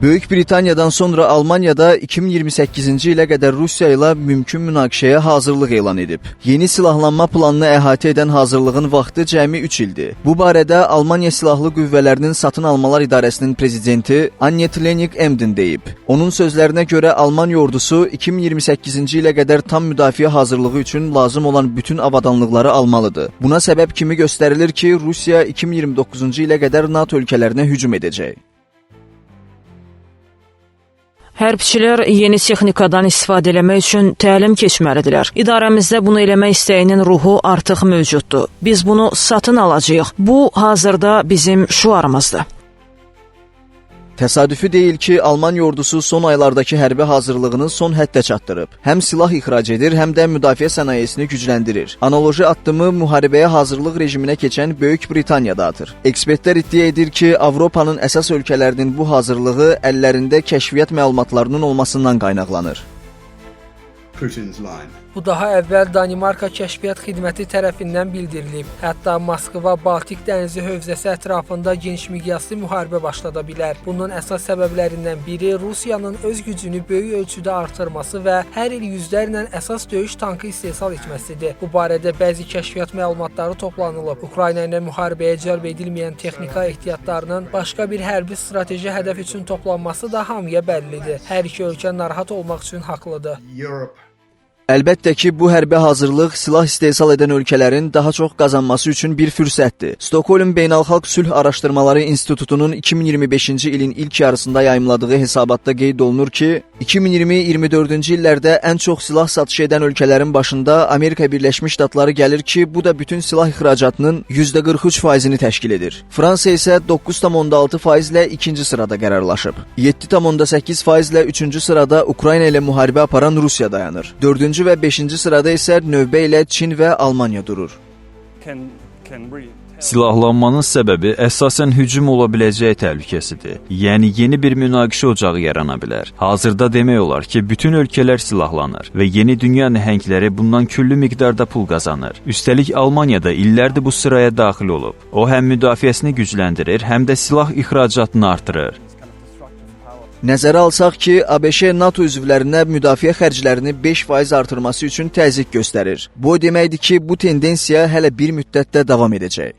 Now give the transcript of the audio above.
Böyük Britaniyadan sonra Almaniyada 2028-ci ilə qədər Rusiya ilə mümkün münaqişəyə hazırlıq elan edib. Yeni silahlanma planını əhatə edən hazırlığın vaxtı cəmi 3 ildir. Bu barədə Almaniya Silahlı Qüvvələrinin Satın Almalar İdarəsinin prezidenti Annette Königk-Emden deyib. Onun sözlərinə görə Almaniya ordusu 2028-ci ilə qədər tam müdafiə hazırlığı üçün lazım olan bütün avadanlıqları almalıdır. Buna səbəb kimi göstərilir ki, Rusiya 2029-cu ilə qədər NATO ölkələrinə hücum edəcək. Hərbçilər yeni texnikadan istifadə eləmək üçün təlim keçməlidirlər. İdarəmizdə bunu eləmək istəyinin ruhu artıq mövcuddur. Biz bunu satın alacağıq. Bu, hazırda bizim şüarımızdır. Təsadüfi deyil ki, Almaniya ordusu son aylardakı hərbi hazırlığını son həddə çatdırıb. Həm silah ixrac edir, həm də müdafiə sənayesini gücləndirir. Analoji addımı müharibəyə hazırlıq rejiminə keçən Böyük Britaniyada atır. Ekspertlər iddia edir ki, Avropanın əsas ölkələrinin bu hazırlığı əllərində kəşfiyyat məlumatlarının olmasından qaynaqlanır. Bu daha əvvəl Danimarka Kəşfiyyat Xidməti tərəfindən bildirilib. Hətta Moskva Baltik dənizi hövzəsi ətrafında geniş miqyaslı müharibə başlada bilər. Bunun əsas səbəblərindən biri Rusiyanın öz gücünü böyük ölçüdə artırması və hər il yüzlərlə əsas döyüş tankı istehsal etməsidir. Bu barədə bəzi kəşfiyyat məlumatları toplanılıb. Ukrayna ilə müharibəyə cəlb edilməyən texnika ehtiyatlarının başqa bir hərbi strateji hədəf üçün toplanması da hamıya bəllidir. Hər iki ölkə narahat olmaq üçün haqlıdır. Əlbəttə ki, bu hərbi hazırlıq silah istehsal edən ölkələrin daha çox qazanması üçün bir fürsətdir. Stockholm Beynəlxalq Sülh Araşdırmaları İnstitutunun 2025-ci ilin ilk yarısında yayımladığı hesabatda qeyd olunur ki, 2020-24-cü illərdə ən çox silah satışı edən ölkələrin başında Amerika Birləşmiş Ştatları gəlir ki, bu da bütün silah ixracatının %43%-ni təşkil edir. Fransa isə 9,6%-lə ikinci sırada qərarlaşıb. 7,8%-lə üçüncü sırada Ukrayna ilə müharibə aparan Rusiya dayanır. 4-cü və 5-ci sırada isə növbə ilə Çin və Almaniya durur. Silahlanmanın səbəbi əsasən hücum ola biləcəyi təhlükəsidir. Yəni, yeni bir münaqişə ocağı yarana bilər. Hazırda demək olar ki, bütün ölkələr silahlanır və yeni dünya nəhəngləri bundan küllü miqdarda pul qazanır. Üstəlik, Almaniyada illərdir bu sıraya daxil olub. O, həm müdafiəsini gücləndirir, həm də silah ixracatını artırır. Nəzərə alsaq ki, ABŞ NATO üzvlərinə müdafiə xərclərini 5% artırması üçün təzyiq göstərir. Bu deməkdir ki, bu tendensiya hələ bir müddətdə davam edəcək.